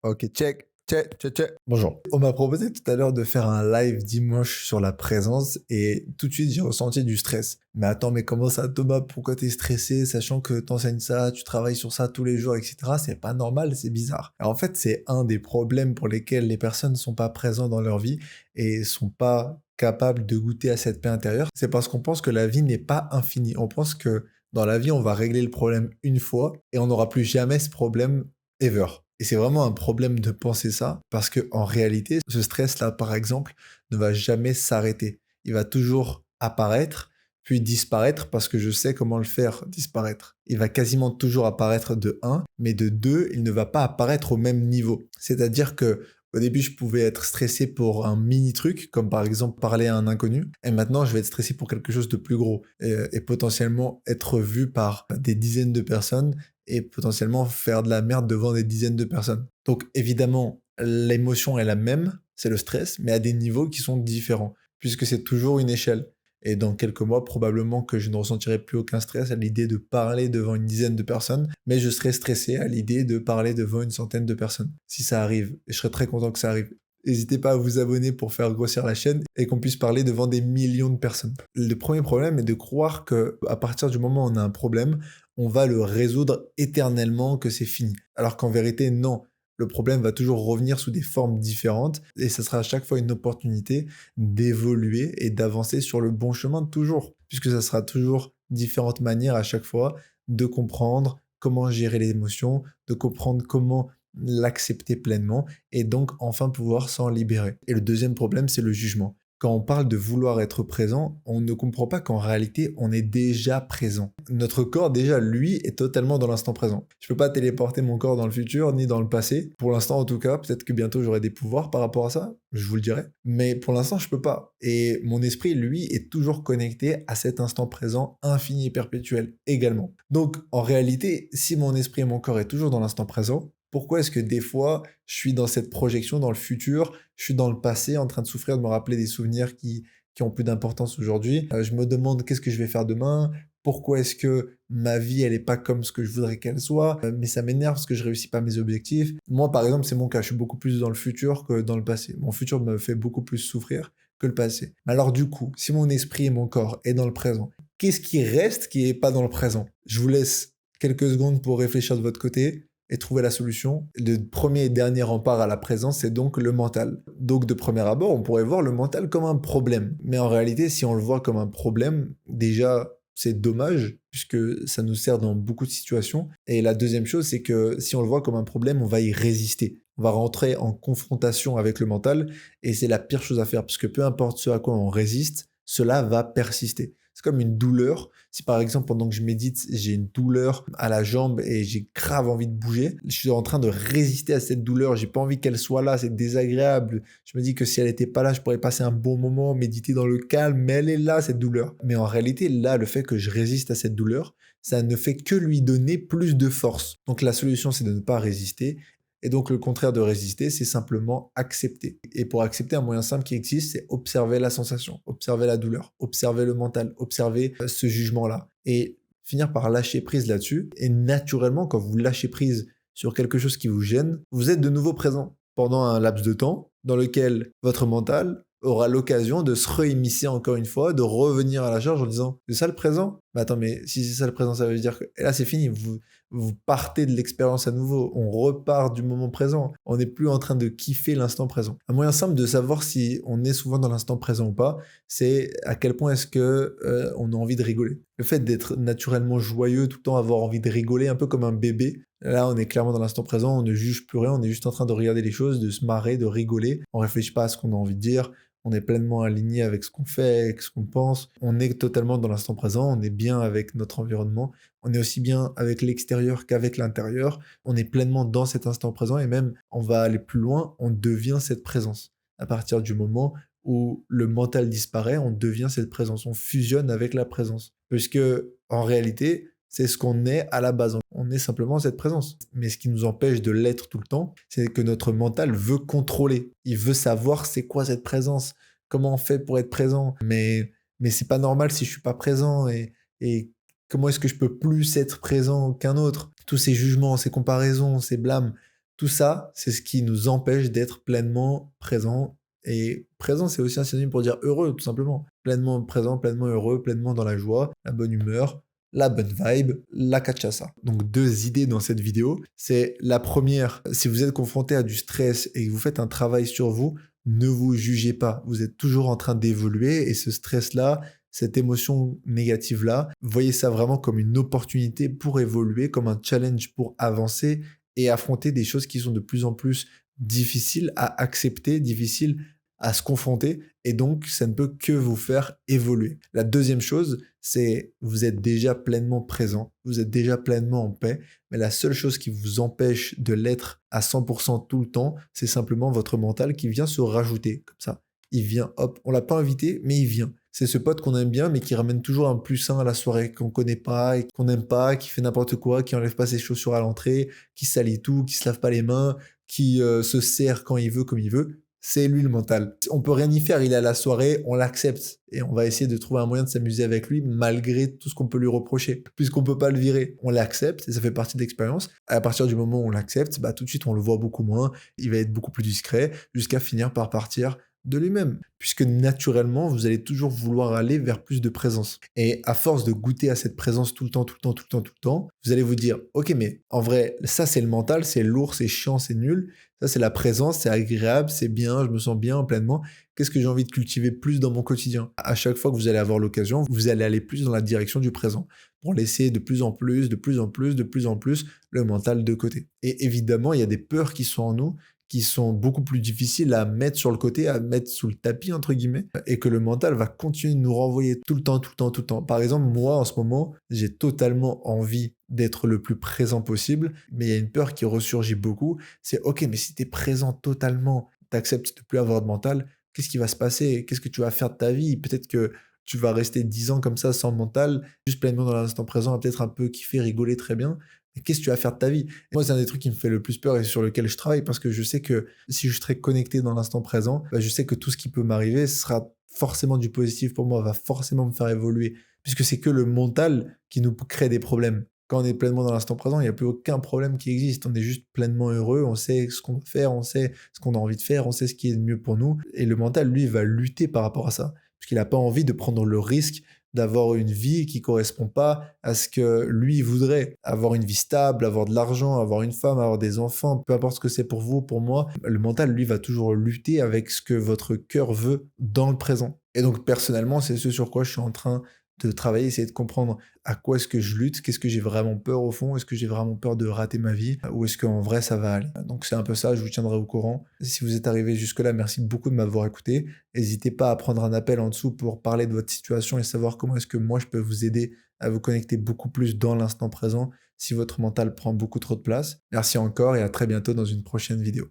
Ok, check, check, check, check. Bonjour. On m'a proposé tout à l'heure de faire un live dimanche sur la présence et tout de suite j'ai ressenti du stress. Mais attends, mais comment ça, Thomas? Pourquoi t'es stressé sachant que t'enseignes ça, tu travailles sur ça tous les jours, etc. C'est pas normal, c'est bizarre. Alors en fait, c'est un des problèmes pour lesquels les personnes ne sont pas présentes dans leur vie et sont pas capables de goûter à cette paix intérieure. C'est parce qu'on pense que la vie n'est pas infinie. On pense que dans la vie, on va régler le problème une fois et on n'aura plus jamais ce problème ever. Et c'est vraiment un problème de penser ça, parce que en réalité, ce stress-là, par exemple, ne va jamais s'arrêter. Il va toujours apparaître, puis disparaître, parce que je sais comment le faire disparaître. Il va quasiment toujours apparaître de un, mais de 2, il ne va pas apparaître au même niveau. C'est-à-dire que au début, je pouvais être stressé pour un mini truc, comme par exemple parler à un inconnu, et maintenant, je vais être stressé pour quelque chose de plus gros, et potentiellement être vu par des dizaines de personnes, et potentiellement faire de la merde devant des dizaines de personnes. Donc évidemment, l'émotion est la même, c'est le stress, mais à des niveaux qui sont différents, puisque c'est toujours une échelle. Et dans quelques mois, probablement que je ne ressentirai plus aucun stress à l'idée de parler devant une dizaine de personnes, mais je serai stressé à l'idée de parler devant une centaine de personnes. Si ça arrive, et je serai très content que ça arrive. N'hésitez pas à vous abonner pour faire grossir la chaîne et qu'on puisse parler devant des millions de personnes. Le premier problème est de croire que à partir du moment où on a un problème, on va le résoudre éternellement, que c'est fini. Alors qu'en vérité, non. Le problème va toujours revenir sous des formes différentes et ça sera à chaque fois une opportunité d'évoluer et d'avancer sur le bon chemin toujours, puisque ça sera toujours différentes manières à chaque fois de comprendre comment gérer les émotions, de comprendre comment l'accepter pleinement et donc enfin pouvoir s'en libérer. Et le deuxième problème, c'est le jugement. Quand on parle de vouloir être présent, on ne comprend pas qu'en réalité, on est déjà présent. Notre corps, déjà, lui, est totalement dans l'instant présent. Je peux pas téléporter mon corps dans le futur, ni dans le passé. Pour l'instant, en tout cas, peut-être que bientôt j'aurai des pouvoirs par rapport à ça, je vous le dirai. Mais pour l'instant, je peux pas. Et mon esprit, lui, est toujours connecté à cet instant présent infini et perpétuel également. Donc, en réalité, si mon esprit et mon corps est toujours dans l'instant présent, pourquoi est-ce que des fois, je suis dans cette projection dans le futur, je suis dans le passé en train de souffrir, de me rappeler des souvenirs qui ont plus d'importance aujourd'hui. Je me demande qu'est-ce que je vais faire demain, pourquoi est-ce que ma vie, elle est pas comme ce que je voudrais qu'elle soit, mais ça m'énerve parce que je réussis pas mes objectifs. Moi, par exemple, c'est mon cas, je suis beaucoup plus dans le futur que dans le passé. Mon futur me fait beaucoup plus souffrir que le passé. Mais alors du coup, si mon esprit et mon corps est dans le présent, qu'est-ce qui reste qui est pas dans le présent? Je vous laisse quelques secondes pour réfléchir de votre côté et trouver la solution. Le premier et dernier rempart à la présence, c'est donc le mental. Donc de premier abord, on pourrait voir le mental comme un problème. Mais en réalité, si on le voit comme un problème, déjà, c'est dommage, puisque ça nous sert dans beaucoup de situations. Et la deuxième chose, c'est que si on le voit comme un problème, on va y résister. On va rentrer en confrontation avec le mental, et c'est la pire chose à faire, parce que peu importe ce à quoi on résiste, cela va persister. C'est comme une douleur. Si par exemple, pendant que je médite, j'ai une douleur à la jambe et j'ai grave envie de bouger, je suis en train de résister à cette douleur. J'ai pas envie qu'elle soit là, c'est désagréable. Je me dis que si elle était pas là, je pourrais passer un bon moment, méditer dans le calme, mais elle est là, cette douleur. Mais en réalité, là, le fait que je résiste à cette douleur, ça ne fait que lui donner plus de force. Donc la solution, c'est de ne pas résister. Et donc le contraire de résister, c'est simplement accepter. Et pour accepter, un moyen simple qui existe, c'est observer la sensation, observer la douleur, observer le mental, observer ce jugement-là. Et finir par lâcher prise là-dessus. Et naturellement, quand vous lâchez prise sur quelque chose qui vous gêne, vous êtes de nouveau présent pendant un laps de temps dans lequel votre mental aura l'occasion de se réimmiscer encore une fois, de revenir à la charge en disant c'est ça le présent? Mais attends, mais si c'est ça le présent, ça veut dire que et là c'est fini, vous partez de l'expérience à nouveau, on repart du moment présent, on n'est plus en train de kiffer l'instant présent. Un moyen simple de savoir si on est souvent dans l'instant présent ou pas, c'est à quel point est-ce que on a envie de rigoler. Le fait d'être naturellement joyeux, tout le temps avoir envie de rigoler, un peu comme un bébé, là on est clairement dans l'instant présent, on ne juge plus rien, on est juste en train de regarder les choses, de se marrer, de rigoler, on réfléchit pas à ce qu'on a envie de dire, on est pleinement aligné avec ce qu'on fait, avec ce qu'on pense, on est totalement dans l'instant présent, on est bien avec notre environnement, on est aussi bien avec l'extérieur qu'avec l'intérieur, on est pleinement dans cet instant présent et même on va aller plus loin, on devient cette présence. À partir du moment où le mental disparaît, on devient cette présence, on fusionne avec la présence. Puisque en réalité, c'est ce qu'on est à la base. On est simplement cette présence. Mais ce qui nous empêche de l'être tout le temps, c'est que notre mental veut contrôler. Il veut savoir c'est quoi cette présence, comment on fait pour être présent. Mais c'est pas normal si je suis pas présent et comment est-ce que je peux plus être présent qu'un autre? Tous ces jugements, ces comparaisons, ces blâmes, Tout ça, c'est ce qui nous empêche d'être pleinement présent. Et présent, c'est aussi un synonyme pour dire heureux, tout simplement. Pleinement présent, pleinement heureux, pleinement dans la joie, la bonne humeur, la bonne vibe, la cachaça. Donc 2 idées dans cette vidéo. C'est la première, si vous êtes confronté à du stress et que vous faites un travail sur vous, ne vous jugez pas. Vous êtes toujours en train d'évoluer et ce stress-là, cette émotion négative-là, voyez ça vraiment comme une opportunité pour évoluer, comme un challenge pour avancer et affronter des choses qui sont de plus en plus difficiles à accepter, difficiles à se confronter, et donc ça ne peut que vous faire évoluer. La deuxième chose, c'est vous êtes déjà pleinement présent, vous êtes déjà pleinement en paix, mais la seule chose qui vous empêche de l'être à 100% tout le temps, c'est simplement votre mental qui vient se rajouter, comme ça. Il vient, hop, on l'a pas invité, mais il vient. C'est ce pote qu'on aime bien, mais qui ramène toujours un plus 1 à la soirée, qu'on connaît pas, et qu'on n'aime pas, qui fait n'importe quoi, qui enlève pas ses chaussures à l'entrée, qui salit tout, qui se lave pas les mains, qui se sert quand il veut, comme il veut. C'est lui le mental. On peut rien y faire, il est à la soirée, on l'accepte. Et on va essayer de trouver un moyen de s'amuser avec lui, malgré tout ce qu'on peut lui reprocher. Puisqu'on peut pas le virer, on l'accepte, et ça fait partie de l'expérience. À partir du moment où on l'accepte, bah, tout de suite on le voit beaucoup moins, il va être beaucoup plus discret, jusqu'à finir par partir de lui-même, puisque naturellement, vous allez toujours vouloir aller vers plus de présence. Et à force de goûter à cette présence tout le temps, tout le temps, tout le temps, tout le temps, vous allez vous dire, ok, mais en vrai, ça c'est le mental, c'est lourd, c'est chiant, c'est nul. Ça c'est la présence, c'est agréable, c'est bien, je me sens bien pleinement. Qu'est-ce que j'ai envie de cultiver plus dans mon quotidien? À chaque fois que vous allez avoir l'occasion, vous allez aller plus dans la direction du présent, pour laisser de plus en plus, de plus en plus, de plus en plus le mental de côté. Et évidemment, il y a des peurs qui sont en nous, qui sont beaucoup plus difficiles à mettre sur le côté, à mettre sous le tapis, entre guillemets, et que le mental va continuer de nous renvoyer tout le temps, tout le temps, tout le temps. Par exemple, moi, en ce moment, j'ai totalement envie d'être le plus présent possible, mais il y a une peur qui ressurgit beaucoup, c'est ok, mais si tu es présent totalement, tu acceptes de plus avoir de mental, qu'est-ce qui va se passer? Qu'est-ce que tu vas faire de ta vie? Peut-être que tu vas rester 10 ans comme ça sans mental, juste pleinement dans l'instant présent, à peut-être un peu kiffer, rigoler très bien. Mais qu'est-ce que tu vas faire de ta vie? Moi, c'est un des trucs qui me fait le plus peur et sur lequel je travaille parce que je sais que si je serai connecté dans l'instant présent, bah, je sais que tout ce qui peut m'arriver sera forcément du positif pour moi, va forcément me faire évoluer. Puisque c'est que le mental qui nous crée des problèmes. Quand on est pleinement dans l'instant présent, il n'y a plus aucun problème qui existe. On est juste pleinement heureux, on sait ce qu'on veut faire, on sait ce qu'on a envie de faire, on sait ce qui est le mieux pour nous. Et le mental, lui, va lutter par rapport à ça. Parce qu'il n'a pas envie de prendre le risque d'avoir une vie qui correspond pas à ce que lui voudrait. Avoir une vie stable, avoir de l'argent, avoir une femme, avoir des enfants, peu importe ce que c'est pour vous, pour moi, le mental, lui, va toujours lutter avec ce que votre cœur veut dans le présent. Et donc, personnellement, c'est ce sur quoi je suis en train de travailler, essayer de comprendre à quoi est-ce que je lutte, qu'est-ce que j'ai vraiment peur au fond, est-ce que j'ai vraiment peur de rater ma vie, ou est-ce qu'en vrai ça va aller. Donc c'est un peu ça, je vous tiendrai au courant. Si vous êtes arrivé jusque-là, merci beaucoup de m'avoir écouté. N'hésitez pas à prendre un appel en dessous pour parler de votre situation et savoir comment est-ce que moi je peux vous aider à vous connecter beaucoup plus dans l'instant présent si votre mental prend beaucoup trop de place. Merci encore et à très bientôt dans une prochaine vidéo.